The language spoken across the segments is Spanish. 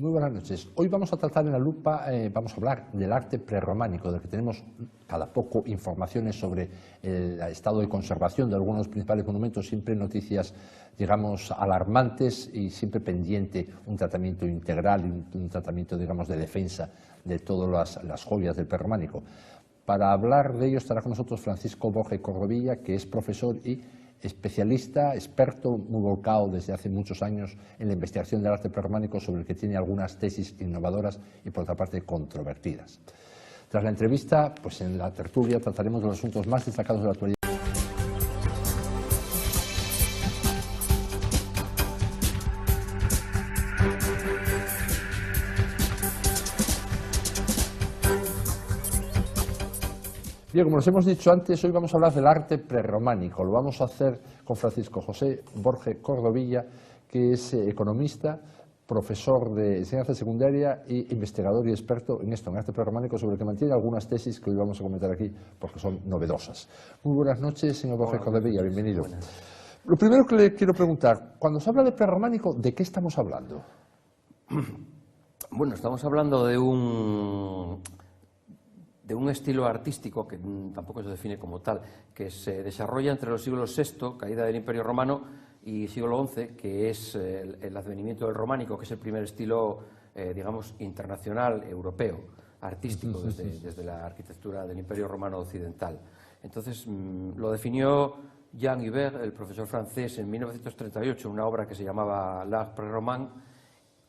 Muy buenas noches. Hoy vamos a tratar en la lupa, vamos a hablar del arte prerrománico, del que tenemos cada poco informaciones sobre el estado de conservación de algunos de los principales monumentos, siempre noticias, digamos, alarmantes y siempre pendiente un tratamiento integral y un tratamiento, digamos, de defensa de todas las joyas del prerrománico. Para hablar de ello estará con nosotros Francisco Borge Cordovilla, que es profesor y especialista, experto, muy volcado desde hace muchos años en la investigación del arte prerrománico, sobre el que tiene algunas tesis innovadoras y, por otra parte, controvertidas. Tras la entrevista, pues en la tertulia trataremos de los asuntos más destacados de la actualidad. Bien, como nos hemos dicho antes, hoy vamos a hablar del arte prerrománico. Lo vamos a hacer con Francisco José Borge Cordovilla, que es economista, profesor de enseñanza secundaria e investigador y experto en esto, en arte prerrománico, sobre el que mantiene algunas tesis que hoy vamos a comentar aquí porque son novedosas. Muy buenas noches, señor Borge Cordovilla, bienvenido. Buenas. Lo primero que le quiero preguntar, cuando se habla de prerrománico, ¿de qué estamos hablando? Bueno, estamos hablando de un estilo artístico que tampoco se define como tal, que se desarrolla entre los siglos VI, caída del Imperio Romano, y siglo XI, que es el advenimiento del románico, que es el primer estilo, digamos, internacional, europeo, artístico, desde la arquitectura del Imperio Romano occidental. Entonces, lo definió Jean Hubert, el profesor francés, en 1938, una obra que se llamaba L'Art pré-roman.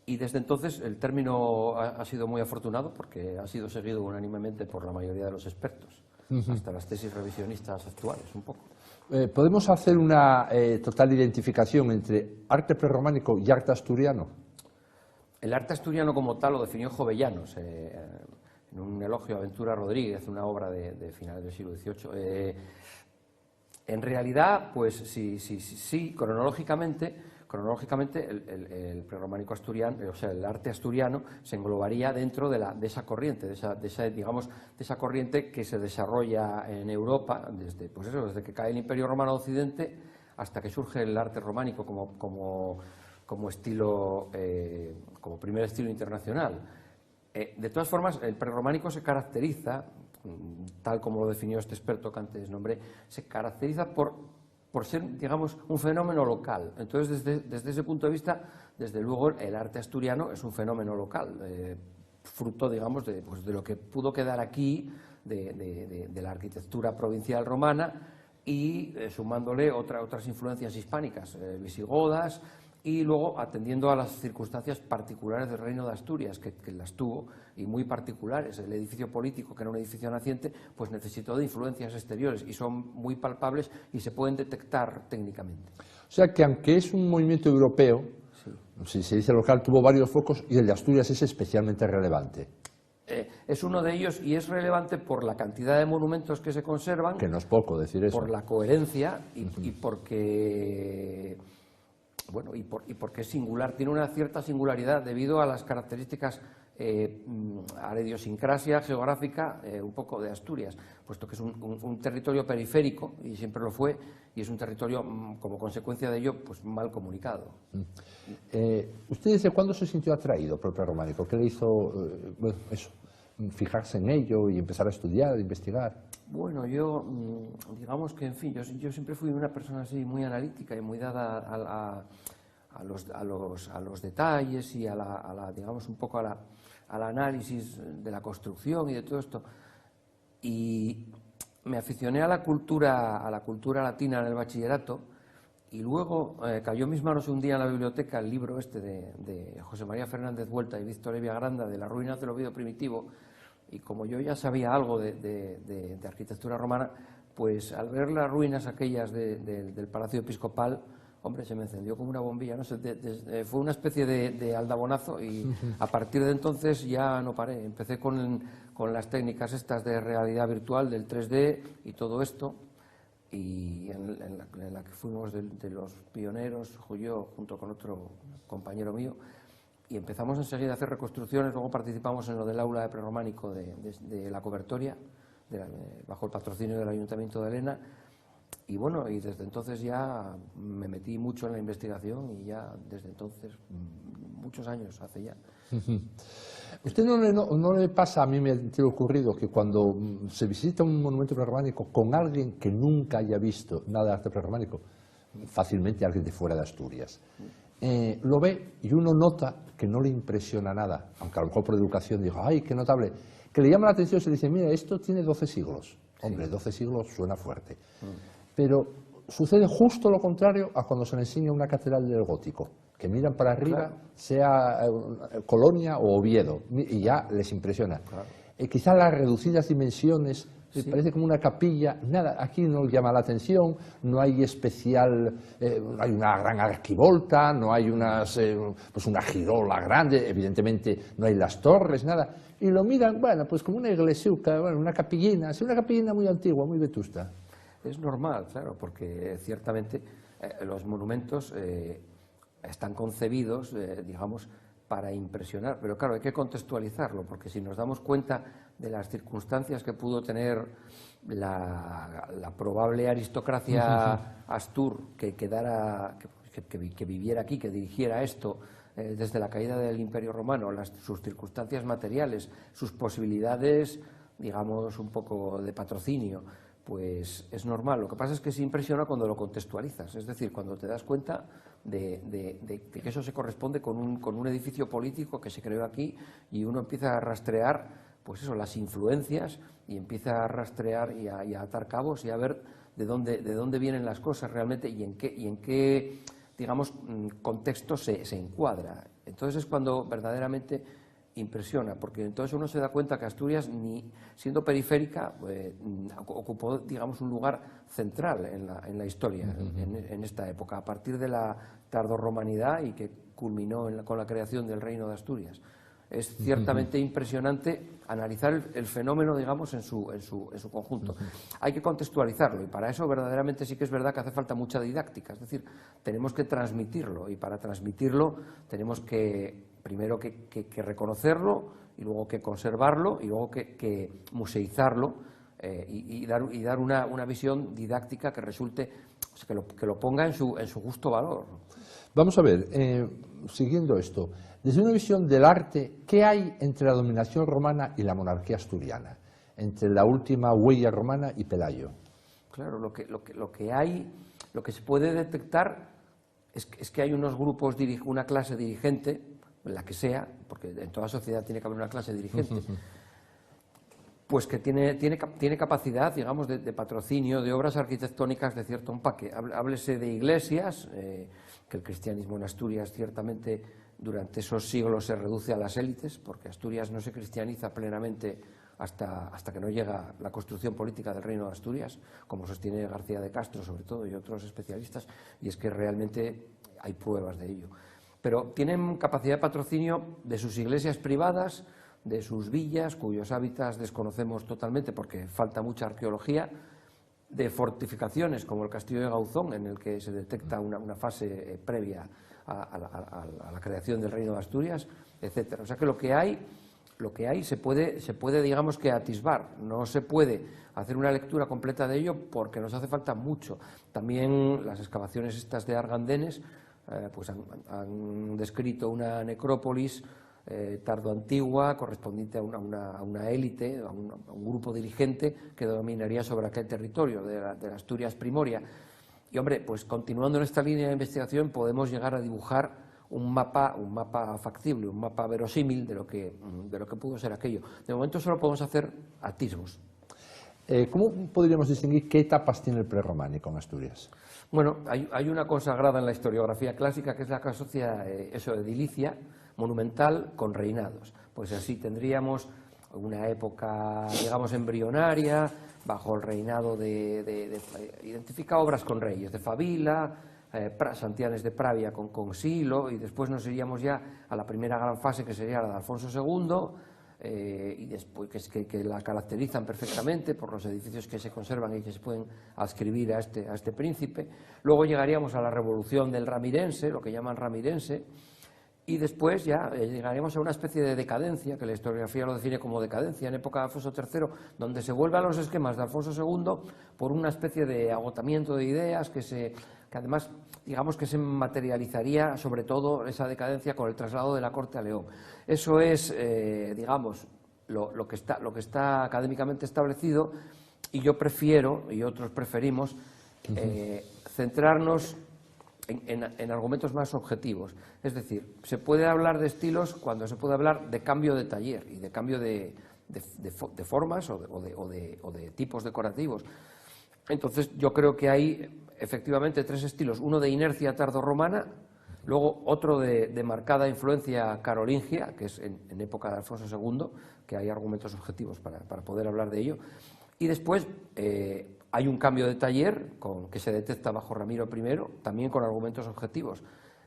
Y desde entonces el término ha sido muy afortunado porque ha sido seguido unánimemente por la mayoría de los expertos, hasta las tesis revisionistas actuales, un poco. ¿Podemos hacer una total identificación entre arte prerrománico y arte asturiano? El arte asturiano como tal lo definió Jovellanos, en un elogio a Ventura Rodríguez, una obra de finales del siglo XVIII. En realidad, pues sí, cronológicamente el prerrománico asturiano, o sea, el arte asturiano se englobaría dentro de esa corriente, de esa corriente que se desarrolla en Europa desde que cae el Imperio Romano Occidente hasta que surge el arte románico como estilo, como primer estilo internacional. De todas formas, el prerrománico se caracteriza, tal como lo definió este experto que antes nombré, se caracteriza por ser, digamos, un fenómeno local. Entonces, desde ese punto de vista, desde luego, el arte asturiano es un fenómeno local, fruto, digamos, de lo que pudo quedar aquí, de la arquitectura provincial romana, y sumándole otras influencias hispánicas, visigodas, y luego atendiendo a las circunstancias particulares del Reino de Asturias, que las tuvo, y muy particulares. El edificio político, que era un edificio naciente, pues necesitó de influencias exteriores, y son muy palpables y se pueden detectar técnicamente. O sea que aunque es un movimiento europeo, sí, si se dice local, tuvo varios focos, y el de Asturias es especialmente relevante. Es uno de ellos, y es relevante por la cantidad de monumentos que se conservan. Que no es poco decir eso. Por la coherencia y porque... Bueno, y porque es singular, tiene una cierta singularidad debido a las características, a la idiosincrasia geográfica un poco de Asturias, puesto que es un territorio periférico, y siempre lo fue, y es un territorio, como consecuencia de ello, pues mal comunicado. ¿Usted desde cuándo se sintió atraído por el prerrománico? ¿Qué le hizo fijarse en ello y empezar a estudiar, a investigar? Bueno, yo, digamos que, en fin, yo siempre fui una persona así muy analítica y muy dada a los detalles y digamos, un poco al análisis de la construcción y de todo esto. Y me aficioné a la cultura latina en el bachillerato, y luego cayó en mis manos un día en la biblioteca el libro este de José María Fernández Vuelta y Víctor Evia Granda, de las ruinas del Oviedo primitivo. Y como yo ya sabía algo de arquitectura romana, pues al ver las ruinas aquellas del Palacio Episcopal, hombre, se me encendió como una bombilla, no sé, fue una especie de aldabonazo, y a partir de entonces ya no paré. Empecé con las técnicas estas de realidad virtual, del 3D y todo esto, y en la que fuimos de los pioneros, yo junto con otro compañero mío, y empezamos enseguida a hacer reconstrucciones. Luego participamos en lo del aula de prerrománico de la Cobertoria, bajo el patrocinio del Ayuntamiento de Elena, Y bueno, y desde entonces ya me metí mucho en la investigación y ya desde entonces, muchos años hace ya. ¿Usted no le pasa, a mí me ha ocurrido, que cuando se visita un monumento prerrománico con alguien que nunca haya visto nada de arte prerrománico, fácilmente alguien de fuera de Asturias, lo ve y uno nota que no le impresiona nada, aunque a lo mejor por educación diga, ¡ay, qué notable!, que le llama la atención y se dice, mira, esto tiene 12 siglos. Hombre, 12 siglos suena fuerte. Pero sucede justo lo contrario a cuando se le enseña una catedral del gótico, que miran para arriba, claro, sea Colonia o Oviedo, y ya les impresiona. Claro. Quizá las reducidas dimensiones, sí, parece como una capilla, nada, aquí no llama la atención, no hay especial, no hay una gran arquivolta, no hay pues una girola grande, evidentemente no hay las torres, nada, y lo miran, bueno, pues como una iglesiuca, bueno, una capillina muy antigua, muy vetusta. Es normal, claro, porque ciertamente los monumentos están concebidos, digamos, para impresionar, pero claro, hay que contextualizarlo, porque si nos damos cuenta de las circunstancias que pudo tener la probable aristocracia astur que viviera aquí, que dirigiera esto desde la caída del Imperio Romano, sus circunstancias materiales, sus posibilidades, digamos, un poco de patrocinio, pues es normal. Lo que pasa es que se impresiona cuando lo contextualizas, es decir, cuando te das cuenta de que eso se corresponde con un edificio político que se creó aquí y uno empieza a rastrear, pues eso, las influencias, y empieza a rastrear y a atar cabos y a ver de dónde vienen las cosas realmente y en qué digamos, contexto se encuadra. Entonces es cuando verdaderamente impresiona, porque entonces uno se da cuenta que Asturias, ni siendo periférica, ocupó, digamos, un lugar central en la historia, en esta época, a partir de la tardorromanidad y que culminó con la creación del Reino de Asturias. Es ciertamente impresionante analizar el fenómeno, digamos, en su conjunto. Hay que contextualizarlo, y para eso verdaderamente sí que es verdad que hace falta mucha didáctica, es decir, tenemos que transmitirlo, y para transmitirlo tenemos que primero que reconocerlo, y luego que conservarlo, y luego que museizarlo, y dar una visión didáctica que resulte, o sea, que lo ponga en su justo valor. Vamos a ver, siguiendo esto, desde una visión del arte, ¿qué hay entre la dominación romana y la monarquía asturiana? Entre la última huella romana y Pelayo. Claro, lo que hay, lo que se puede detectar es que hay unos grupos, una clase dirigente, la que sea, porque en toda sociedad tiene que haber una clase dirigente, pues que tiene capacidad, digamos, de patrocinio de obras arquitectónicas de cierto empaque. Háblese de iglesias, que el cristianismo en Asturias ciertamente durante esos siglos se reduce a las élites, porque Asturias no se cristianiza plenamente hasta que no llega la construcción política del Reino de Asturias, como sostiene García de Castro sobre todo y otros especialistas, y es que realmente hay pruebas de ello. Pero tienen capacidad de patrocinio de sus iglesias privadas, de sus villas, cuyos hábitats desconocemos totalmente porque falta mucha arqueología, de fortificaciones como el Castillo de Gauzón, en el que se detecta una fase previa a la creación del Reino de Asturias, etcétera. O sea que lo que hay se puede, digamos, que atisbar. No se puede hacer una lectura completa de ello porque nos hace falta mucho. También las excavaciones estas de Argandenes pues han descrito una necrópolis tardoantigua correspondiente a una élite, a un grupo dirigente que dominaría sobre aquel territorio de la Asturias Primoria. Y hombre, pues continuando en esta línea de investigación podemos llegar a dibujar un mapa factible, un mapa verosímil de lo que pudo ser aquello. De momento solo podemos hacer atisbos. ¿Cómo podríamos distinguir qué etapas tiene el prerrománico en Asturias? Bueno, hay una consagrada en la historiografía clásica que es la que asocia eso, edilicia, monumental, con reinados. Pues así tendríamos una época, digamos, embrionaria, bajo el reinado identifica obras con reyes, de Favila, Santianes de Pravia con Silo, y después nos iríamos ya a la primera gran fase, que sería la de Alfonso II, y después que la caracterizan perfectamente por los edificios que se conservan y que se pueden adscribir a este príncipe. Luego llegaríamos a la revolución del Ramirense, lo que llaman Ramirense, Y después ya llegaremos a una especie de decadencia, que la historiografía lo define como decadencia, en época de Alfonso III, donde se vuelve a los esquemas de Alfonso II por una especie de agotamiento de ideas que además, digamos que se materializaría sobre todo esa decadencia con el traslado de la corte a León. Eso es, digamos, lo que está académicamente establecido, y yo prefiero, y otros preferimos, centrarnos en argumentos más objetivos. Es decir, se puede hablar de estilos cuando se puede hablar de cambio de taller y de cambio de formas o de tipos decorativos. Entonces, yo creo que hay efectivamente tres estilos: uno de inercia tardorromana, luego otro de marcada influencia carolingia, que es en época de Alfonso II, que hay argumentos objetivos para poder hablar de ello, y después hay un cambio de taller que se detecta bajo Ramiro I, también con argumentos objetivos,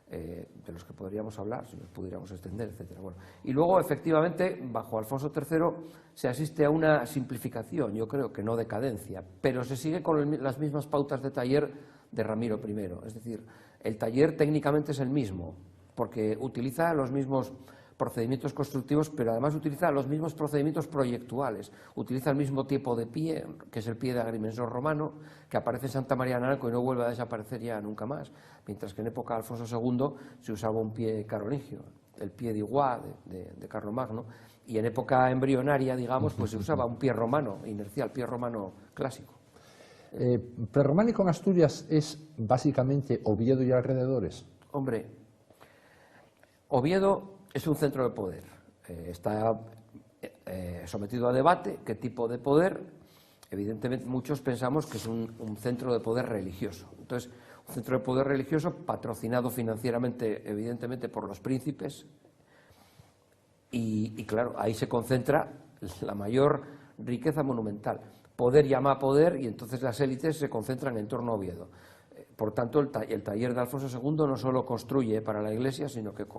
de los que podríamos hablar, si nos pudiéramos extender, etc. Bueno, y luego, efectivamente, bajo Alfonso III se asiste a una simplificación, yo creo que no decadencia, pero se sigue con las mismas pautas de taller de Ramiro I. Es decir, el taller técnicamente es el mismo, porque utiliza los mismos procedimientos constructivos, pero además utiliza los mismos procedimientos proyectuales. Utiliza el mismo tipo de pie, que es el pie de agrimensor romano, que aparece en Santa María Naranco y no vuelve a desaparecer ya nunca más, mientras que en época de Alfonso II se usaba un pie carolingio, el pie de Iguá de Carlomagno, y en época embrionaria, digamos, pues se usaba un pie romano inercial, pie romano clásico. ¿Prerrománico en Asturias es básicamente Oviedo y alrededores? Hombre, Oviedo es un centro de poder, está sometido a debate qué tipo de poder. Evidentemente muchos pensamos que es un centro de poder religioso. Entonces, un centro de poder religioso patrocinado financieramente, evidentemente, por los príncipes, y claro, ahí se concentra la mayor riqueza monumental. Poder llama a poder, y entonces las élites se concentran en torno a Oviedo. Por tanto, el taller de Alfonso II no solo construye para la Iglesia, sino que el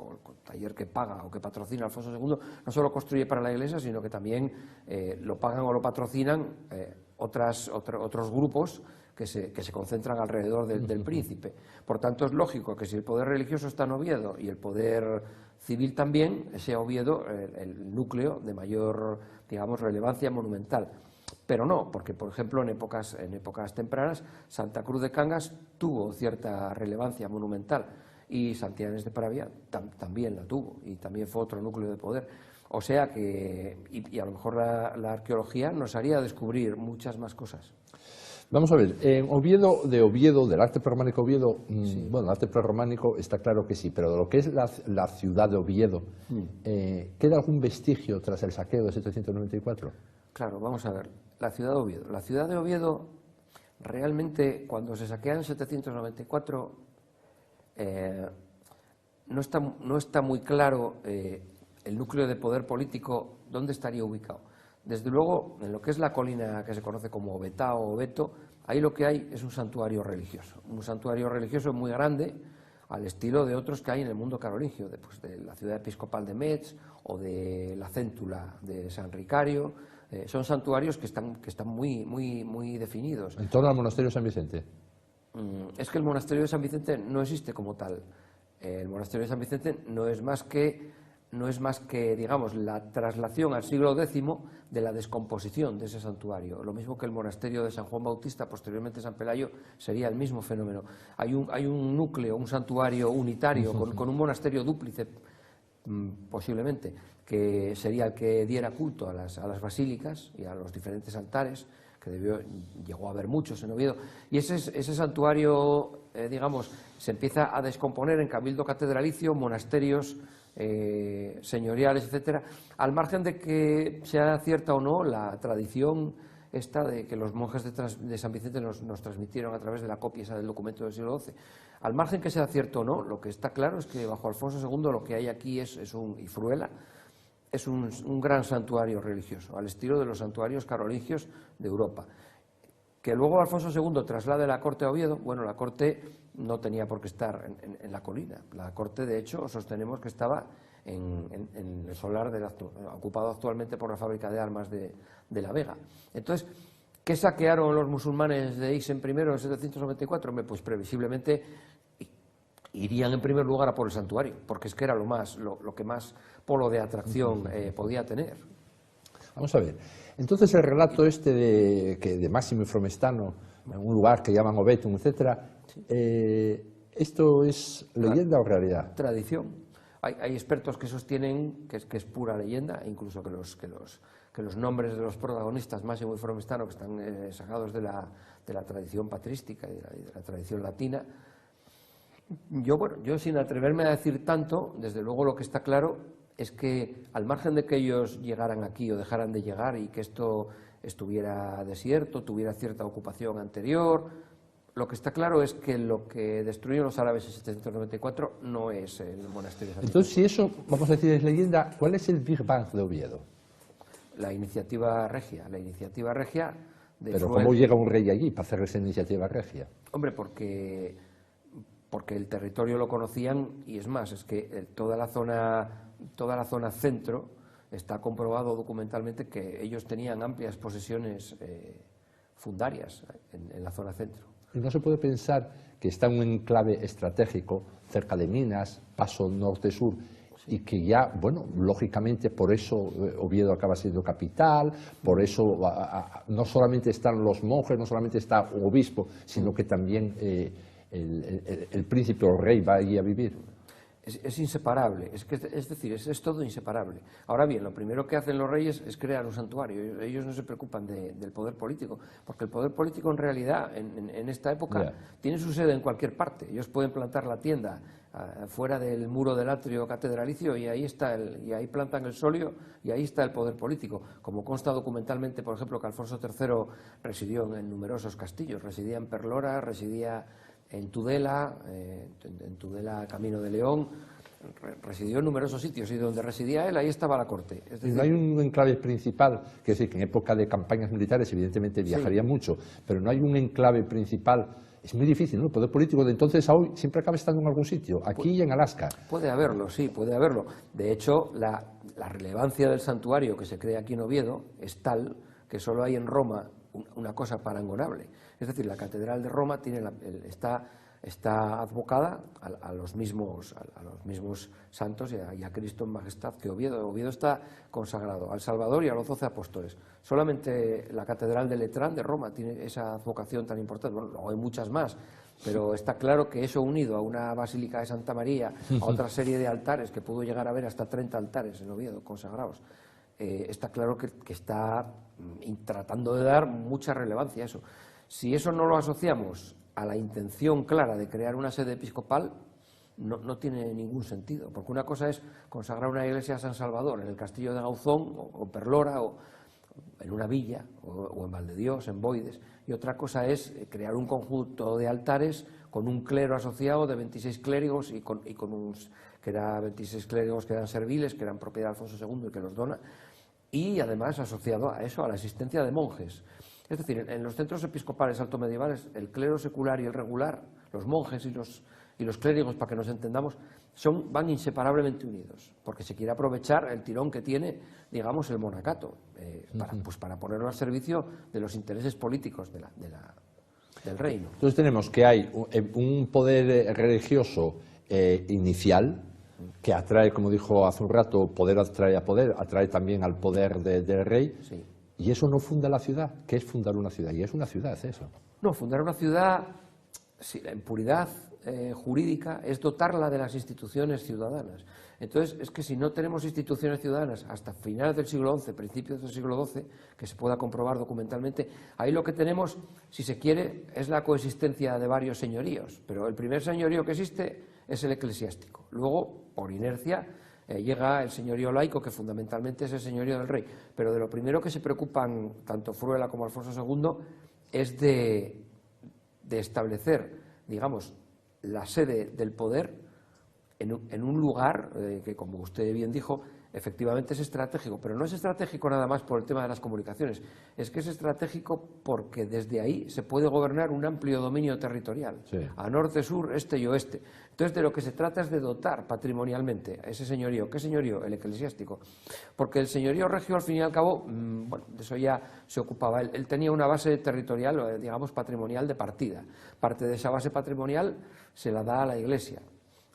taller que paga o que patrocina Alfonso II no solo construye para la Iglesia, sino que también lo pagan o lo patrocinan otros grupos que se concentran alrededor del príncipe. Por tanto, es lógico que si el poder religioso está en Oviedo y el poder civil también, sea Oviedo el núcleo de mayor, digamos, relevancia monumental. Pero no, porque, por ejemplo, en épocas tempranas, Santa Cruz de Cangas tuvo cierta relevancia monumental, y Santillanes de Paravia también la tuvo, y también fue otro núcleo de poder. O sea que, y a lo mejor la arqueología nos haría descubrir muchas más cosas. Vamos a ver, en Oviedo, del arte prerrománico Oviedo, sí. Bueno, el arte prerrománico está claro que sí, pero de lo que es la ciudad de Oviedo, ¿queda algún vestigio tras el saqueo de 794? Claro, vamos a ver. La ciudad de Oviedo. La ciudad de Oviedo, realmente, cuando se saquea en 794, no está muy claro el núcleo de poder político dónde estaría ubicado. Desde luego, en lo que es la colina que se conoce como Obetao o Obeto, ahí lo que hay es un santuario religioso muy grande, al estilo de otros que hay en el mundo carolingio, de la ciudad episcopal de Metz o de la Céntula de San Ricario. Son santuarios que están muy definidos. ¿En torno al monasterio de San Vicente? Es que el monasterio de San Vicente no existe como tal. El monasterio de San Vicente no es más que, digamos, la traslación al siglo X de la descomposición de ese santuario. Lo mismo que el monasterio de San Juan Bautista, posteriormente San Pelayo, sería el mismo fenómeno. Hay un núcleo, un santuario unitario con un monasterio dúplice, posiblemente, que sería el que diera culto a las basílicas y a los diferentes altares, que llegó a haber muchos en Oviedo, y ese santuario, digamos, se empieza a descomponer en cabildo catedralicio, monasterios señoriales, etcétera, al margen de que sea cierta o no la tradición esta de que los monjes de San Vicente nos transmitieron a través de la copia esa del documento del siglo XII. Al margen que sea cierto o no, lo que está claro es que bajo Alfonso II lo que hay aquí y Fruela es un gran santuario religioso, al estilo de los santuarios carolingios de Europa. Que luego Alfonso II traslade la corte a Oviedo, bueno, la corte no tenía por qué estar en la colina. La corte, de hecho, sostenemos que estaba en el solar ocupado actualmente por la fábrica de armas de La Vega. Entonces, ¿qué saquearon los musulmanes de Ixen I en 794? Pues previsiblemente, irían en primer lugar a por el santuario, porque es que era lo que más polo de atracción podía tener. Vamos a ver, entonces el relato este de Máximo y Fromestano, en un lugar que llaman Obetum, etcétera, ¿esto es leyenda o realidad? Tradición. Hay expertos que sostienen que es pura leyenda, incluso que los nombres de los protagonistas, Máximo y Fromestano, que están sacados de la tradición patrística y de la tradición latina. Yo sin atreverme a decir tanto, desde luego lo que está claro es que al margen de que ellos llegaran aquí o dejaran de llegar y que esto estuviera desierto, tuviera cierta ocupación anterior, lo que está claro es que lo que destruyeron los árabes en 794 no es el monasterio de San Nicolás. Entonces, si eso, vamos a decir, es leyenda, ¿cuál es el Big Bang de Oviedo? La iniciativa regia. La iniciativa regia de Pero Fruel. ¿cómo llega un rey allí para hacer esa iniciativa regia? Hombre, porque el territorio lo conocían, y es más, es que toda la zona centro está comprobado documentalmente que ellos tenían amplias posesiones fundarias en la zona centro. ¿Y no se puede pensar que está en un enclave estratégico cerca de Minas, paso norte-sur, y que ya, bueno, lógicamente por eso Oviedo acaba siendo capital, por eso no solamente están los monjes, no solamente está un obispo, sino que también el príncipe o rey va allí a vivir? Es inseparable, es decir, es todo inseparable. Ahora bien, lo primero que hacen los reyes es crear un santuario. Ellos no se preocupan del poder político, porque el poder político en realidad, en esta época, tiene su sede en cualquier parte. Ellos pueden plantar la tienda fuera del muro del atrio catedralicio y ahí plantan el solio y ahí está el poder político. Como consta documentalmente, por ejemplo, que Alfonso III residió en numerosos castillos, residía en Perlora, residía en Tudela, Camino de León, residió en numerosos sitios, y donde residía él, ahí estaba la corte. Es decir, no hay un enclave principal, que es decir, que en época de campañas militares evidentemente viajaría mucho, pero no hay un enclave principal. Es muy difícil, ¿no? El poder político de entonces a hoy siempre acaba estando en algún sitio, aquí y en Alaska. Puede haberlo, sí, puede haberlo. De hecho, la relevancia del santuario que se crea aquí en Oviedo es tal que solo hay en Roma una cosa parangonable. Es decir, la Catedral de Roma está advocada a los mismos santos y a Cristo en majestad que Oviedo. Oviedo está consagrado al Salvador y a los 12 apóstoles. Solamente la Catedral de Letrán de Roma tiene esa advocación tan importante. Bueno, luego hay muchas más, pero está claro que eso, unido a una Basílica de Santa María, a otra serie de altares, que pudo llegar a haber hasta 30 altares en Oviedo consagrados, está claro que está tratando de dar mucha relevancia a eso. Si eso no lo asociamos a la intención clara de crear una sede episcopal, no tiene ningún sentido, porque una cosa es consagrar una iglesia a San Salvador en el castillo de Gauzón o Perlora o en una villa o en Valdedios, en Boides, y otra cosa es crear un conjunto de altares con un clero asociado de 26 clérigos y con 26 clérigos que eran serviles, que eran propiedad de Alfonso II y que los dona, y además asociado a eso, a la existencia de monjes. Es decir, en los centros episcopales altomedievales, el clero secular y el regular, los monjes y los clérigos, para que nos entendamos, van inseparablemente unidos, porque se quiere aprovechar el tirón que tiene, digamos, el monacato, para ponerlo al servicio de los intereses políticos del reino. Entonces tenemos que hay un poder religioso inicial, que atrae, como dijo hace un rato, poder atrae a poder, atrae también al poder del rey. Sí. ¿Y eso no funda la ciudad? ¿Qué es fundar una ciudad? Y es una ciudad, eso. No, fundar una ciudad, sí, en puridad jurídica, es dotarla de las instituciones ciudadanas. Entonces, es que si no tenemos instituciones ciudadanas hasta finales del siglo XI, principios del siglo XII, que se pueda comprobar documentalmente, ahí lo que tenemos, si se quiere, es la coexistencia de varios señoríos. Pero el primer señorío que existe es el eclesiástico. Luego, por inercia, llega el señorío laico, que fundamentalmente es el señorío del rey. Pero de lo primero que se preocupan tanto Fruela como Alfonso II es de establecer, digamos, la sede del poder en un lugar que, como usted bien dijo, efectivamente es estratégico, pero no es estratégico nada más por el tema de las comunicaciones, es que es estratégico porque desde ahí se puede gobernar un amplio dominio territorial, sí, a norte, sur, este y oeste. Entonces, de lo que se trata es de dotar patrimonialmente a ese señorío. ¿Qué señorío? El eclesiástico. Porque el señorío regio, al fin y al cabo, bueno, de eso ya se ocupaba. Él tenía una base territorial, digamos, patrimonial de partida. Parte de esa base patrimonial se la da a la Iglesia.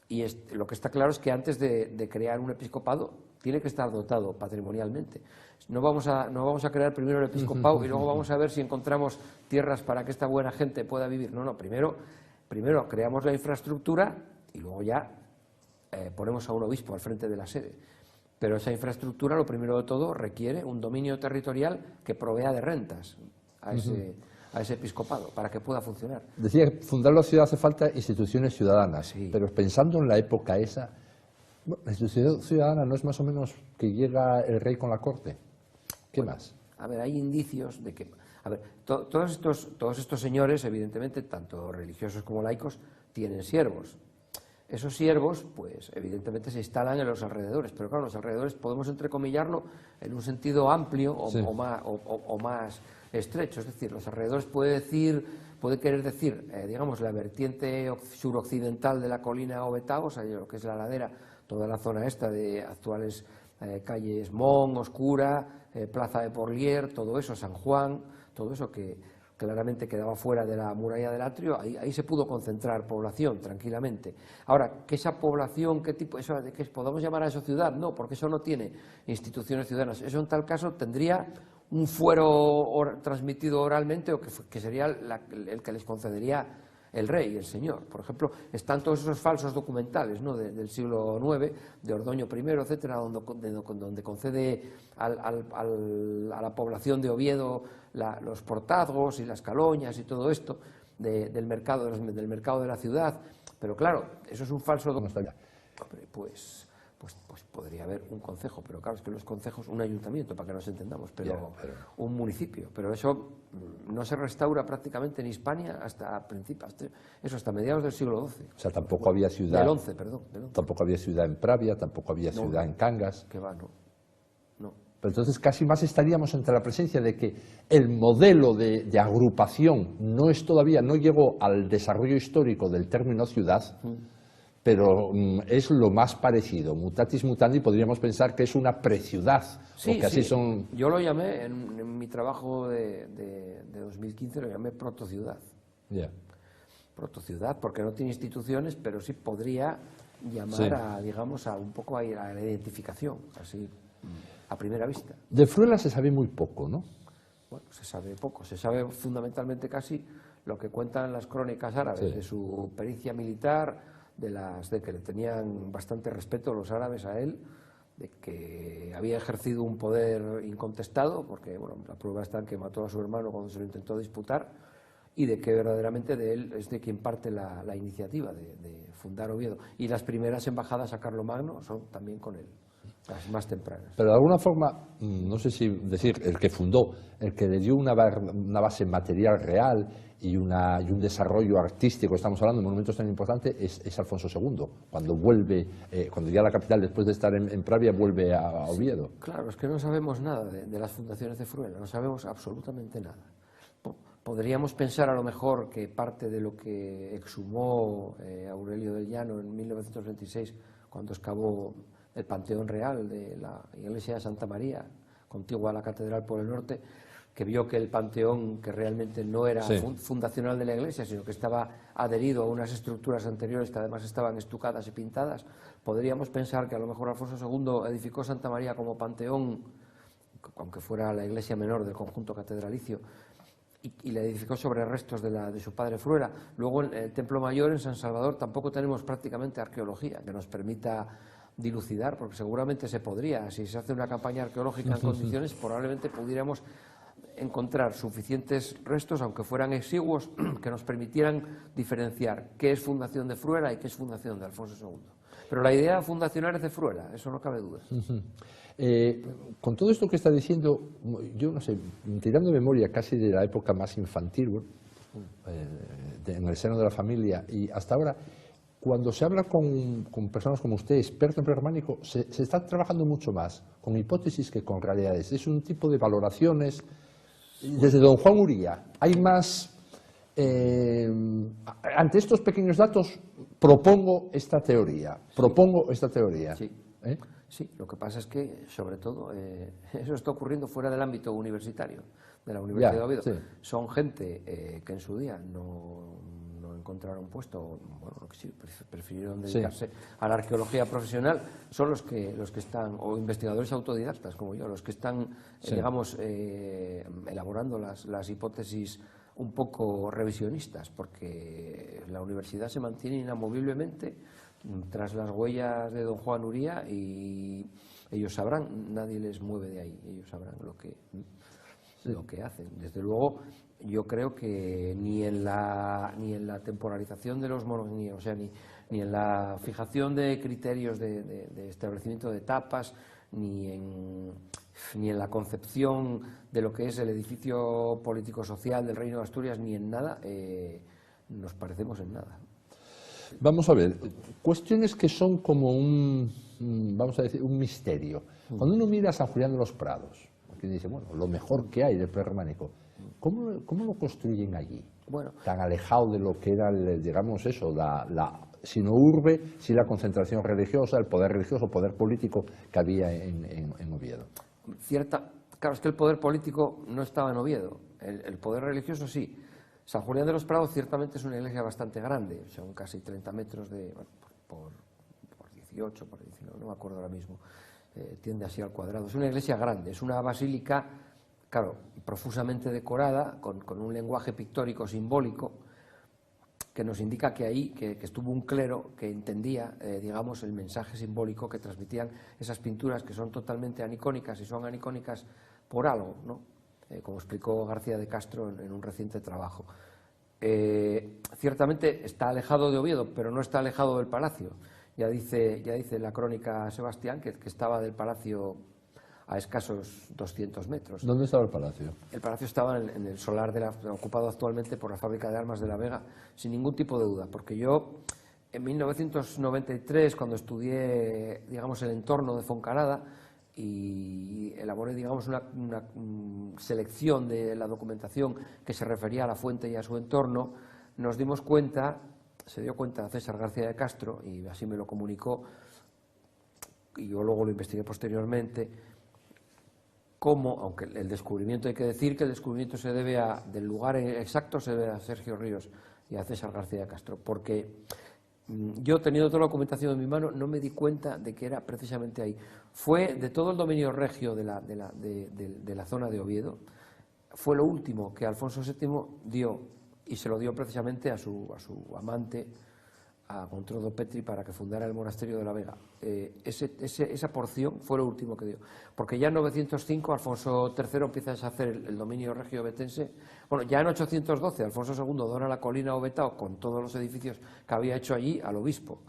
Y lo que está claro es que antes de crear un episcopado tiene que estar dotado patrimonialmente. No vamos a crear primero el episcopado y luego vamos a ver si encontramos tierras para que esta buena gente pueda vivir. No, primero creamos la infraestructura y luego ya ponemos a un obispo al frente de la sede. Pero esa infraestructura, lo primero de todo, requiere un dominio territorial que provea de rentas a ese episcopado para que pueda funcionar. Decía que fundar la ciudad hace falta instituciones ciudadanas, Sí. pero pensando en la época esa, la institución ciudadana no es más o menos que llega el rey con la corte. ¿Qué más? A ver, hay indicios de que... A ver, todos estos señores, evidentemente, tanto religiosos como laicos, tienen siervos. Esos siervos, pues, evidentemente se instalan en los alrededores, pero claro, los alrededores podemos entrecomillarlo en un sentido amplio o más estrecho. Es decir, los alrededores puede querer decir, digamos, la vertiente suroccidental de la colina Obetao, o sea, lo que es la ladera, toda la zona esta de actuales calles Mon, Oscura, Plaza de Porlier, todo eso, San Juan, todo eso que claramente quedaba fuera de la muralla del atrio, ahí se pudo concentrar población tranquilamente. Ahora, que esa población, qué tipo, eso de que podamos llamar a eso ciudad, no, porque eso no tiene instituciones ciudadanas. Eso en tal caso tendría un fuero transmitido oralmente o que sería el que les concedería el rey, el señor. Por ejemplo, están todos esos falsos documentales, ¿no?, del siglo IX, de Ordoño I, etcétera, donde concede a la población de Oviedo los portazgos y las caloñas y todo esto del mercado de la ciudad. Pero claro, eso es un falso documento. Pues podría haber un concejo, pero claro, es que los concejos, un ayuntamiento, para que nos entendamos, pero un municipio. Pero eso no se restaura prácticamente en Hispania hasta principios, hasta mediados del siglo XII. O sea, tampoco había ciudad. Del XI, perdón. Tampoco había ciudad en Pravia, tampoco había ciudad en Cangas. Que va, no. Pero entonces casi más estaríamos ante la presencia de que el modelo de agrupación no llegó al desarrollo histórico del término ciudad, pero es lo más parecido, mutatis mutandi, podríamos pensar que es una preciudad. Sí, que así son... Yo lo llamé, en mi trabajo de 2015, lo llamé protociudad. Yeah. Protociudad, porque no tiene instituciones, pero sí podría llamar a un poco a la identificación, así, a primera vista. De Fruela se sabe muy poco, ¿no? Bueno, se sabe poco, se sabe fundamentalmente casi lo que cuentan las crónicas árabes, de su pericia militar, de que le tenían bastante respeto los árabes a él, de que había ejercido un poder incontestado, porque bueno, la prueba está en que mató a su hermano cuando se lo intentó disputar, y de que verdaderamente de él es de quien parte la iniciativa de fundar Oviedo. Y las primeras embajadas a Carlomagno son también con él, las más tempranas. Pero de alguna forma, no sé si decir, el que fundó, el que le dio una base material real y un desarrollo artístico, estamos hablando de monumentos tan importantes, es Alfonso II, cuando vuelve, cuando ya la capital, después de estar en Pravia, vuelve a Oviedo. Sí, claro, es que no sabemos nada de las fundaciones de Fruela, no sabemos absolutamente nada. Podríamos pensar a lo mejor que parte de lo que exhumó Aurelio del Llano en 1926, cuando excavó el Panteón Real de la iglesia de Santa María, contigua a la catedral por el norte, que vio que el panteón, que realmente no era fundacional de la iglesia, sino que estaba adherido a unas estructuras anteriores que además estaban estucadas y pintadas, podríamos pensar que a lo mejor Alfonso II edificó Santa María como panteón, aunque fuera la iglesia menor del conjunto catedralicio, y la edificó sobre restos de su padre Fruela. Luego en el Templo Mayor, en San Salvador, tampoco tenemos prácticamente arqueología que nos permita dilucidar, porque seguramente se podría, si se hace una campaña arqueológica en condiciones, probablemente pudiéramos encontrar suficientes restos, aunque fueran exiguos, que nos permitieran diferenciar qué es fundación de Fruela y qué es fundación de Alfonso II. Pero la idea fundacional es de Fruela, eso no cabe duda. Con todo esto que está diciendo, yo no sé, tirando de memoria casi de la época más infantil, en el seno de la familia y hasta ahora, cuando se habla con personas como usted, experto en prerrománico, se está trabajando mucho más con hipótesis que con realidades. Es un tipo de valoraciones. Desde don Juan Uría, hay más. Ante estos pequeños datos, propongo esta teoría. Sí. Sí, lo que pasa es que, sobre todo, eso está ocurriendo fuera del ámbito universitario, de la Universidad de Oviedo. Son gente que en su día no encontraron puesto, bueno, lo que sí, prefirieron dedicarse a la arqueología profesional, son los que están, o investigadores autodidactas como yo, los que están, digamos, elaborando las hipótesis un poco revisionistas, porque la universidad se mantiene inamoviblemente tras las huellas de don Juan Uría y ellos sabrán, nadie les mueve de ahí, ellos sabrán lo que hacen. Desde luego, yo creo que ni en la temporalización de los monos, ni en la fijación de criterios de establecimiento de etapas, ni en la concepción de lo que es el edificio político-social del Reino de Asturias, ni en nada, nos parecemos en nada. Vamos a ver, cuestiones que son como vamos a decir, un misterio. Cuando uno mira a San Julián de los Prados, que dice, bueno, lo mejor que hay del prerrománico, ¿cómo lo construyen allí? Bueno, tan alejado de lo que era, digamos eso, sino urbe, si la concentración religiosa, el poder religioso, el poder político que había en Oviedo. Claro, es que el poder político no estaba en Oviedo, el poder religioso sí. San Julián de los Prados ciertamente es una iglesia bastante grande, son casi 30 metros por 18, por 19, no me acuerdo ahora mismo, tiende así al cuadrado. Es una iglesia grande, es una basílica, claro, profusamente decorada, con un lenguaje pictórico simbólico, que nos indica que ahí que estuvo un clero que entendía, digamos, el mensaje simbólico que transmitían esas pinturas, que son totalmente anicónicas y son anicónicas por algo, ¿no? Como explicó García de Castro en un reciente trabajo. Ciertamente está alejado de Oviedo, pero no está alejado del palacio. Ya dice la crónica Sebastián que estaba del palacio a escasos 200 metros. ¿Dónde estaba el palacio? El palacio estaba en el solar ocupado actualmente por la fábrica de armas de La Vega, sin ningún tipo de duda, porque yo en 1993, cuando estudié, digamos, el entorno de Foncarada, y elaboré, digamos, una selección de la documentación que se refería a la fuente y a su entorno, se dio cuenta César García de Castro, y así me lo comunicó, y yo luego lo investigué posteriormente, cómo, aunque el descubrimiento, hay que decir que el descubrimiento del lugar exacto se debe a Sergio Ríos y a César García de Castro, porque yo, teniendo toda la documentación en mi mano, no me di cuenta de que era precisamente ahí. Fue de todo el dominio regio de la zona de Oviedo, fue lo último que Alfonso VII dio, y se lo dio precisamente a su amante, a Gontrodo Petri, para que fundara el monasterio de La Vega. Esa porción fue lo último que dio, porque ya en 905 Alfonso III empieza a deshacer el dominio regio obetense. Bueno, ya en 812 Alfonso II dona la colina Obetao con todos los edificios que había hecho allí al obispo.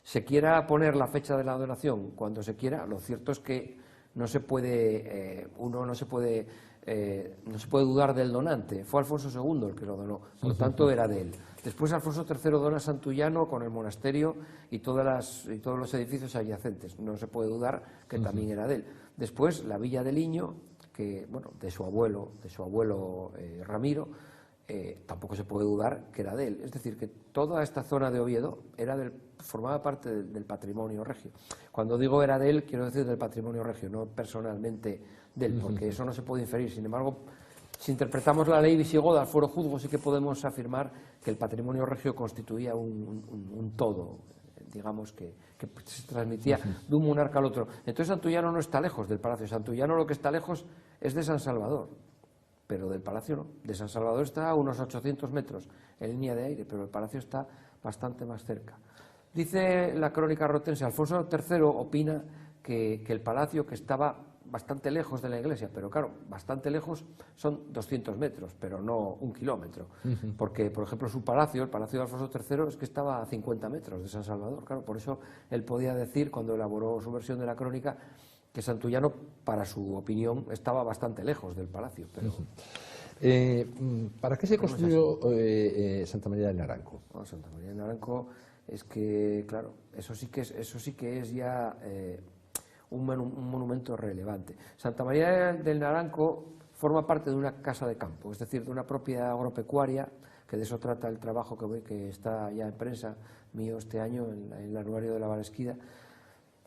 Se quiera poner la fecha de la donación cuando se quiera, lo cierto es que no se puede dudar del donante. Fue Alfonso II el que lo donó, por lo tanto era de él. Después Alfonso III dona Santullano con el monasterio y todos los edificios adyacentes. No se puede dudar que también era de él. Después la Villa de Liño, que, bueno, de su abuelo Ramiro, tampoco se puede dudar que era de él. Es decir, que toda esta zona de Oviedo formaba parte del patrimonio regio. Cuando digo era de él, quiero decir del patrimonio regio, no personalmente de él, porque eso no se puede inferir. Sin embargo, si interpretamos la ley visigoda al foro juzgo, sí que podemos afirmar que el patrimonio regio constituía un todo, digamos, que se transmitía de un monarca al otro. Entonces Santullano no está lejos del palacio. Santullano lo que está lejos es de San Salvador, pero del palacio no. De San Salvador está a unos 800 metros en línea de aire, pero el palacio está bastante más cerca. Dice la crónica rotense, Alfonso III opina que el palacio, que estaba bastante lejos de la iglesia, pero claro, bastante lejos son 200 metros, pero no 1 kilómetro, porque, por ejemplo, el palacio de Alfonso III, es que estaba a 50 metros de San Salvador. Claro, por eso él podía decir, cuando elaboró su versión de la crónica, que Santullano, para su opinión, estaba bastante lejos del palacio. Pero ¿para qué se construyó Santa María del Naranco? Bueno, Santa María del Naranco es que, claro, eso sí que es ya un monumento relevante. Santa María del Naranco forma parte de una casa de campo, es decir, de una propiedad agropecuaria, que de eso trata el trabajo que está ya en prensa mío este año, en el anuario de la Valesquida.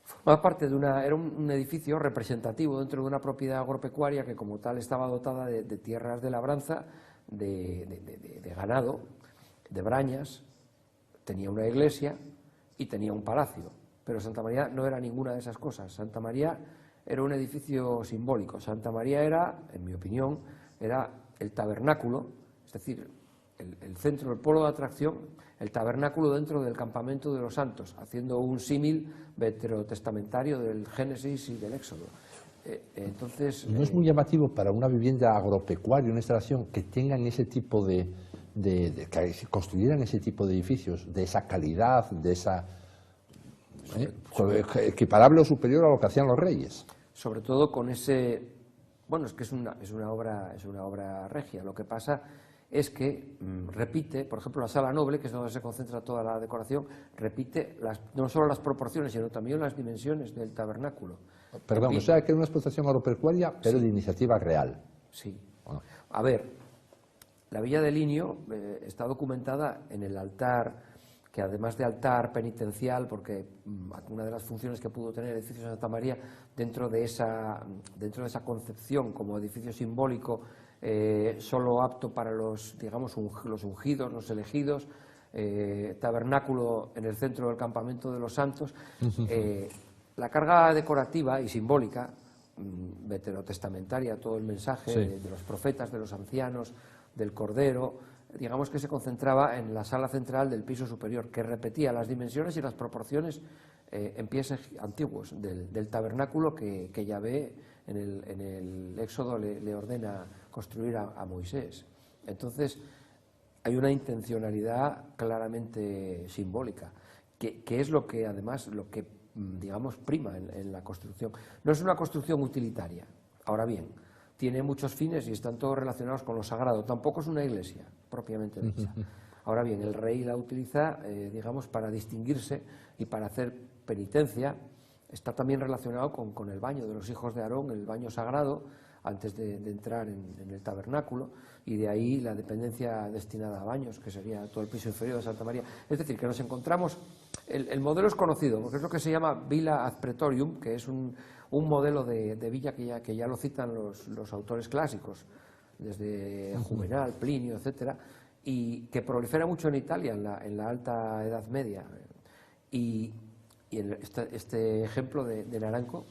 Forma parte era un edificio representativo dentro de una propiedad agropecuaria que, como tal, estaba dotada de tierras de labranza, de ganado, de Brañas tenía una iglesia y tenía un palacio, pero Santa María no era ninguna de esas cosas. Santa María era un edificio simbólico. Santa María era, en mi opinión, era el tabernáculo, es decir, el centro, el polo de atracción, el tabernáculo dentro del campamento de los santos, haciendo un símil veterotestamentario del Génesis y del Éxodo. Entonces, ¿no es muy llamativo para una vivienda agropecuaria, una instalación, que tengan ese tipo que construyeran ese tipo de edificios, de esa calidad, de esa equiparable o superior a lo que hacían los reyes? Sobre todo con ese, bueno, es que es una obra regia. Lo que pasa es que repite, por ejemplo, la sala noble, que es donde se concentra toda la decoración, repite no solo las proporciones, sino también las dimensiones del tabernáculo. Perdón, Repite. o sea que era una explotación agropecuaria, pero Sí. de iniciativa real. Sí. Bueno. A ver, la Villa del Inio está documentada en el altar, que además de altar penitencial, porque una de las funciones que pudo tener el edificio de Santa María dentro de esa concepción como edificio simbólico, solo apto para los, digamos, los ungidos, los elegidos, tabernáculo en el centro del campamento de los santos, la carga decorativa y simbólica, veterotestamentaria, todo el mensaje Sí. de los profetas, de los ancianos, del Cordero, digamos que se concentraba en la sala central del piso superior, que repetía las dimensiones y las proporciones en pies antiguos del tabernáculo que Yahvé en el Éxodo le ordena construir a Moisés. Entonces, hay una intencionalidad claramente simbólica, que es lo que además, digamos, prima en la construcción. No es una construcción utilitaria. Ahora bien, tiene muchos fines y están todos relacionados con lo sagrado. Tampoco es una iglesia propiamente dicha. Ahora bien, el rey la utiliza, digamos, para distinguirse y para hacer penitencia. Está también relacionado con el baño de los hijos de Aarón, el baño sagrado, antes de entrar en el tabernáculo, y de ahí la dependencia destinada a baños, que sería todo el piso inferior de Santa María. Es decir, que nos encontramos, el modelo es conocido, porque es lo que se llama Villa ad Praetorium, que es un modelo de villa que ya lo citan los autores clásicos, desde Juvenal, Plinio, etcétera, y que prolifera mucho en Italia en la Alta Edad Media. Y este ejemplo de Naranco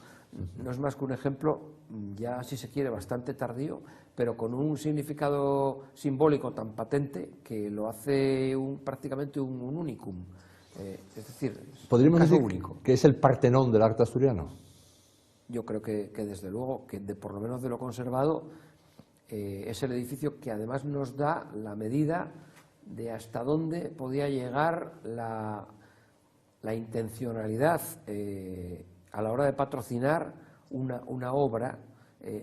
no es más que un ejemplo, ya si se quiere, bastante tardío, pero con un significado simbólico tan patente que lo hace prácticamente un unicum. Es decir, ¿Podríamos un caso decir único. que es el Partenón del arte asturiano? Yo creo que desde luego, que por lo menos de lo conservado, es el edificio que además nos da la medida de hasta dónde podía llegar la intencionalidad a la hora de patrocinar una obra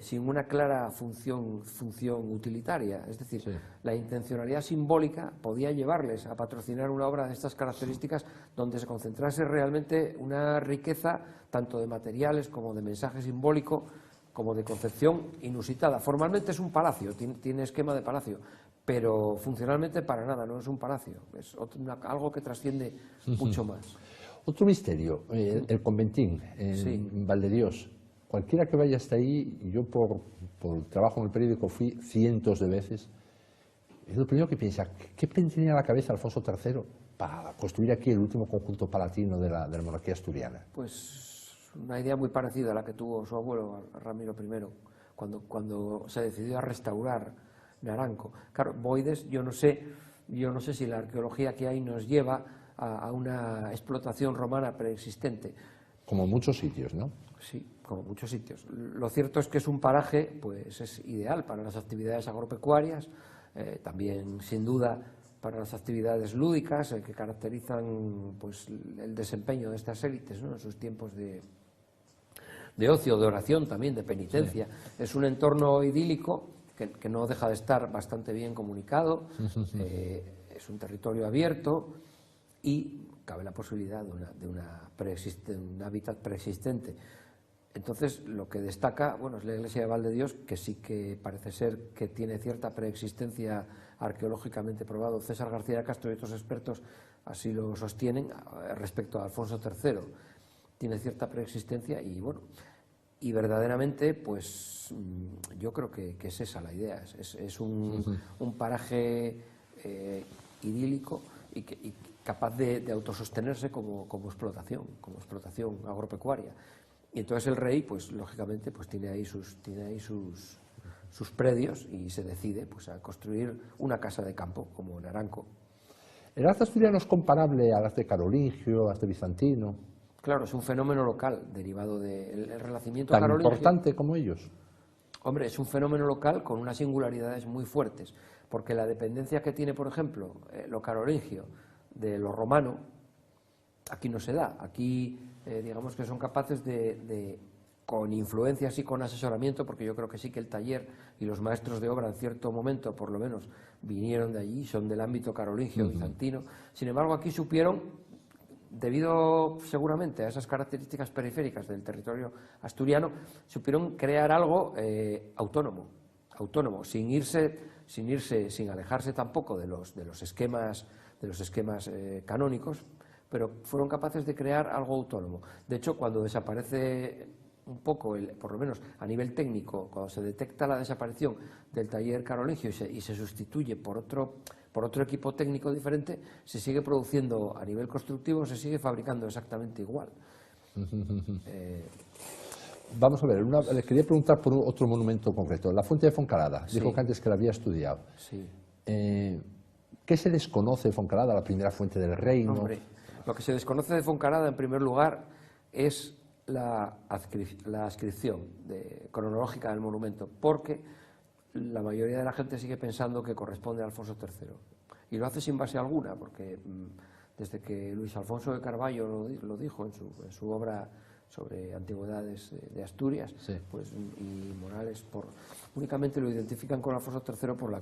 sin una clara función utilitaria. Es decir, Sí. la intencionalidad simbólica podía llevarles a patrocinar una obra de estas características donde se concentrase realmente una riqueza tanto de materiales como de mensaje simbólico, como de concepción inusitada. Formalmente es un palacio, tiene esquema de palacio, pero funcionalmente para nada, no es un palacio, es algo que trasciende mucho más. Otro misterio, el conventín en Sí. Valdedios. Cualquiera que vaya hasta ahí, y yo por trabajo en el periódico fui cientos de veces, es lo primero que piensa, ¿qué tenía en la cabeza Alfonso III para construir aquí el último conjunto palatino de la monarquía asturiana? Pues una idea muy parecida a la que tuvo su abuelo Ramiro I, cuando se decidió a restaurar Naranco. Claro, Boides, yo no sé si la arqueología que hay nos lleva a una explotación romana preexistente. Como en muchos sitios, ¿no? Sí, como muchos sitios. Lo cierto es que es un paraje, pues es ideal para las actividades agropecuarias, también sin duda para las actividades lúdicas que caracterizan pues el desempeño de estas élites, ¿no?, en sus tiempos de ocio, de oración también, de penitencia. Sí. Es un entorno idílico que no deja de estar bastante bien comunicado, es un territorio abierto y cabe la posibilidad de un hábitat preexistente. Entonces, lo que destaca, bueno, es la iglesia de Valdedios, que sí que parece ser que tiene cierta preexistencia arqueológicamente probado. César García de Castro y otros expertos así lo sostienen respecto a Alfonso III. Tiene cierta preexistencia y, bueno, y verdaderamente, pues yo creo que es esa la idea. Es un paraje idílico y capaz de autosostenerse como explotación agropecuaria. Y entonces el rey, pues lógicamente, pues tiene ahí sus predios y se decide pues a construir una casa de campo, como en Aranco. ¿El arte asturiano es comparable al arte carolingio, al arte bizantino? Claro, es un fenómeno local derivado del Renacimiento ¿Tan carolingio. importante como ellos? Hombre, es un fenómeno local con unas singularidades muy fuertes, porque la dependencia que tiene, por ejemplo, lo carolingio de lo romano, aquí no se da. Aquí, digamos que son capaces con influencias y con asesoramiento, porque yo creo que sí que el taller y los maestros de obra en cierto momento, por lo menos, vinieron de allí, son del ámbito carolingio, bizantino. Sin embargo, aquí supieron, debido seguramente a esas características periféricas del territorio asturiano, supieron crear algo autónomo, sin alejarse tampoco de los esquemas canónicos, pero fueron capaces de crear algo autónomo. De hecho, cuando desaparece un poco, por lo menos a nivel técnico, cuando se detecta la desaparición del taller carolingio y se sustituye por otro equipo técnico diferente, se sigue produciendo a nivel constructivo, se sigue fabricando exactamente igual. Vamos a ver, le quería preguntar por otro monumento concreto, la Fuente de Foncalada. Sí. Dijo que antes que la había estudiado. Sí. ¿Qué se desconoce de Foncalada, la primera fuente del reino? Hombre, lo que se desconoce de Foncalada, en primer lugar, es la adscripción cronológica del monumento, porque la mayoría de la gente sigue pensando que corresponde a Alfonso III. Y lo hace sin base alguna, porque desde que Luis Alfonso de Carballo lo dijo en su obra sobre antigüedades de Asturias, sí, pues, y Morales, únicamente lo identifican con Alfonso III por la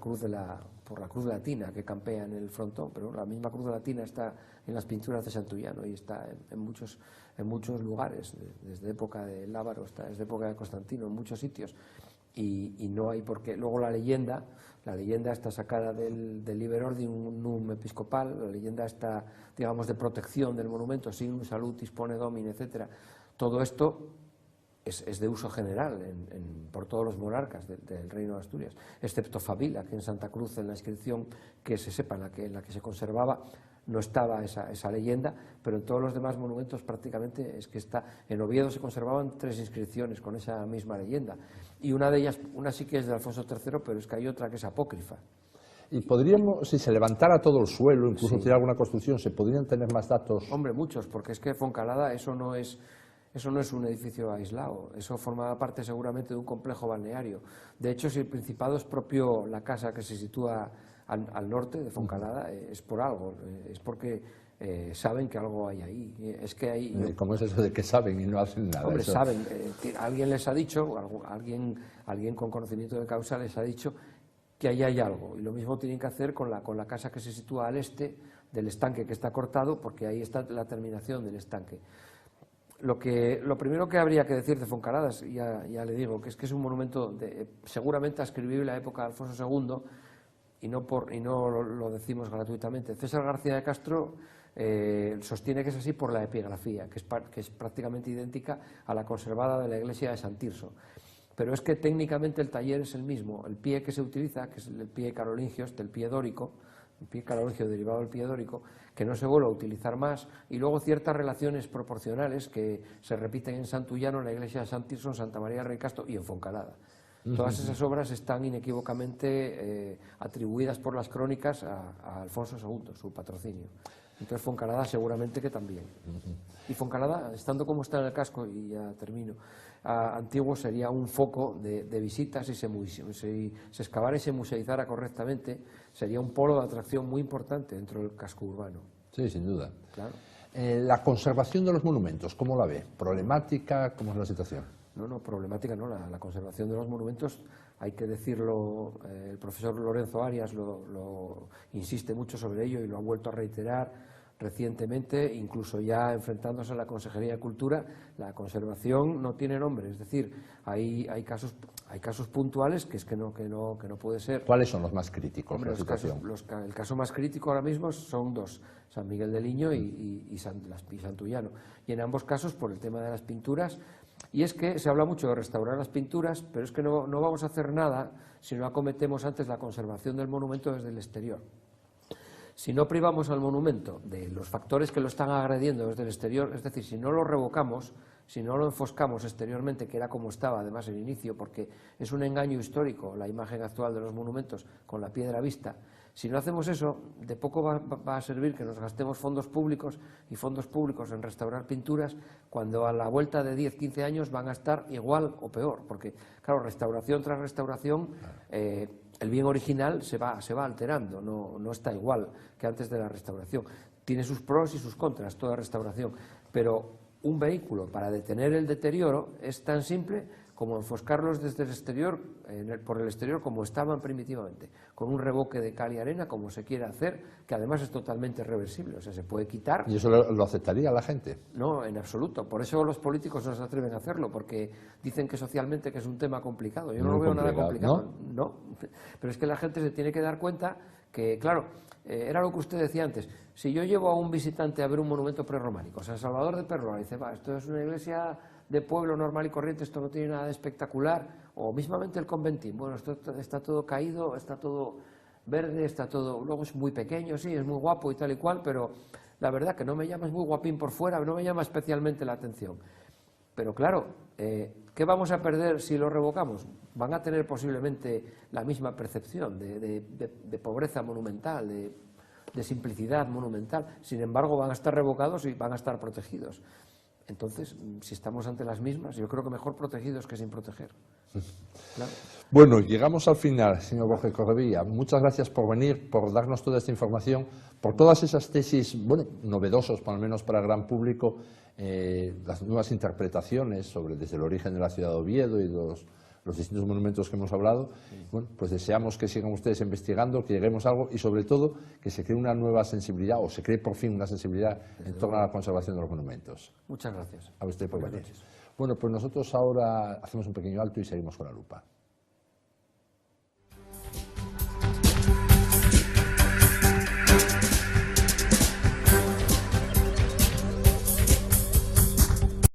cruz latina que campea en el frontón, pero la misma cruz latina está en las pinturas de Santullano y está en muchos lugares, desde época de Lávaro, desde época de Constantino, en muchos sitios, y no hay por qué. Luego la leyenda está sacada del Liber Ordinum Episcopal, la leyenda está, digamos, de protección del monumento, Signum Salutis Pone Domine, etcétera. Todo esto es de uso general por todos los monarcas del Reino de Asturias, excepto Fabila, que en Santa Cruz, en la inscripción que se sepa, en la que se conservaba, no estaba esa leyenda, pero en todos los demás monumentos prácticamente es que está. En Oviedo se conservaban 3 inscripciones con esa misma leyenda, y una de ellas, una sí que es de Alfonso III, pero es que hay otra que es apócrifa. Y podríamos, si se levantara todo el suelo, incluso Sí. tirar alguna construcción, ¿se podrían tener más datos? Hombre, muchos, porque es que Foncalada eso no es un edificio aislado, eso formaba parte seguramente de un complejo balneario. De hecho, si el Principado es propio la casa que se sitúa al norte de Foncalada, es por algo, es porque saben que algo hay ahí. Es que hay... ¿Cómo es eso de que saben y no hacen nada? Hombre, eso... saben, alguien les ha dicho, alguien con conocimiento de causa les ha dicho que ahí hay algo, y lo mismo tienen que hacer con la casa que se sitúa al este del estanque que está cortado, porque ahí está la terminación del estanque. Lo primero que habría que decir de Foncalada, ya le digo, que es un monumento seguramente ascribible a la época de Alfonso II, y no lo decimos gratuitamente. César García de Castro sostiene que es así por la epigrafía, que es prácticamente idéntica a la conservada de la iglesia de San Tirso. Pero es que técnicamente el taller es el mismo. El pie que se utiliza, que es el pie carolingio, el pie dórico, el pie carolingio derivado del pie dórico, que no se vuelve a utilizar más, y luego ciertas relaciones proporcionales que se repiten en Santullano, en la iglesia de San Tirso, en Santa María del Rey Casto y en Foncalada. Todas esas obras están inequívocamente atribuidas por las crónicas a Alfonso II, su patrocinio. Entonces Foncalada seguramente que también. Y Foncalada, estando como está en el casco, y ya termino, antiguo, sería un foco de visitas, y si se excavara y se museizara correctamente, sería un polo de atracción muy importante dentro del casco urbano. Sí, sin duda. Claro. La conservación de los monumentos, ¿cómo la ve? ¿Problemática? ¿Cómo es la situación? No, problemática no. La conservación de los monumentos, hay que decirlo, el profesor Lorenzo Arias lo insiste mucho sobre ello y lo ha vuelto a reiterar recientemente, incluso ya enfrentándose a la Consejería de Cultura. La conservación no tiene nombre, es decir, hay casos puntuales que es que no puede ser. ¿Cuáles son los más críticos? Hombre, el caso más crítico ahora mismo son 2, San Miguel de Liño y Santullano, y en ambos casos por el tema de las pinturas. Y es que se habla mucho de restaurar las pinturas, pero es que no vamos a hacer nada si no acometemos antes la conservación del monumento desde el exterior. Si no privamos al monumento de los factores que lo están agrediendo desde el exterior, es decir, si no lo revocamos, si no lo enfoscamos exteriormente, que era como estaba además el inicio, porque es un engaño histórico la imagen actual de los monumentos con la piedra vista, si no hacemos eso, de poco va a servir que nos gastemos fondos públicos en restaurar pinturas, cuando a la vuelta de 10, 15 años van a estar igual o peor, porque claro, restauración tras restauración, el bien original se va alterando, no está igual que antes de la restauración. Tiene sus pros y sus contras, toda restauración, pero un vehículo para detener el deterioro es tan simple como enfoscarlos desde el exterior, por el exterior como estaban primitivamente, con un revoque de cal y arena como se quiere hacer, que además es totalmente reversible, o sea, se puede quitar. ¿Y eso lo aceptaría la gente? No, en absoluto. Por eso los políticos no se atreven a hacerlo, porque dicen que socialmente que es un tema complicado. Yo no lo veo nada complicado. ¿No? Pero es que la gente se tiene que dar cuenta que, claro, era lo que usted decía antes, si yo llevo a un visitante a ver un monumento prerrománico, San Salvador de Perloa, y dice, va, esto es una iglesia de pueblo normal y corriente, esto no tiene nada de espectacular, o mismamente el conventín, bueno, esto está todo caído, está todo verde, está todo, luego es muy pequeño, sí, es muy guapo y tal y cual, pero la verdad que no me llama, es muy guapín por fuera, no me llama especialmente la atención. Pero claro, ¿qué vamos a perder si lo revocamos? Van a tener posiblemente la misma percepción de pobreza monumental, de simplicidad monumental, sin embargo van a estar revocados y van a estar protegidos. Entonces, si estamos ante las mismas, yo creo que mejor protegidos que sin proteger. Claro. Bueno, llegamos al final, señor Borja Correvilla. Muchas gracias por venir, por darnos toda esta información, por todas esas tesis, bueno, novedosos, por lo menos para el gran público, las nuevas interpretaciones sobre desde el origen de la ciudad de Oviedo y los distintos monumentos que hemos hablado. Bueno, pues deseamos que sigan ustedes investigando, que lleguemos a algo y sobre todo que se cree una nueva sensibilidad o se cree por fin una sensibilidad en torno a la conservación de los monumentos. Muchas gracias. A usted por Buenas venir. noches. Bueno, pues nosotros ahora hacemos un pequeño alto y seguimos con la lupa.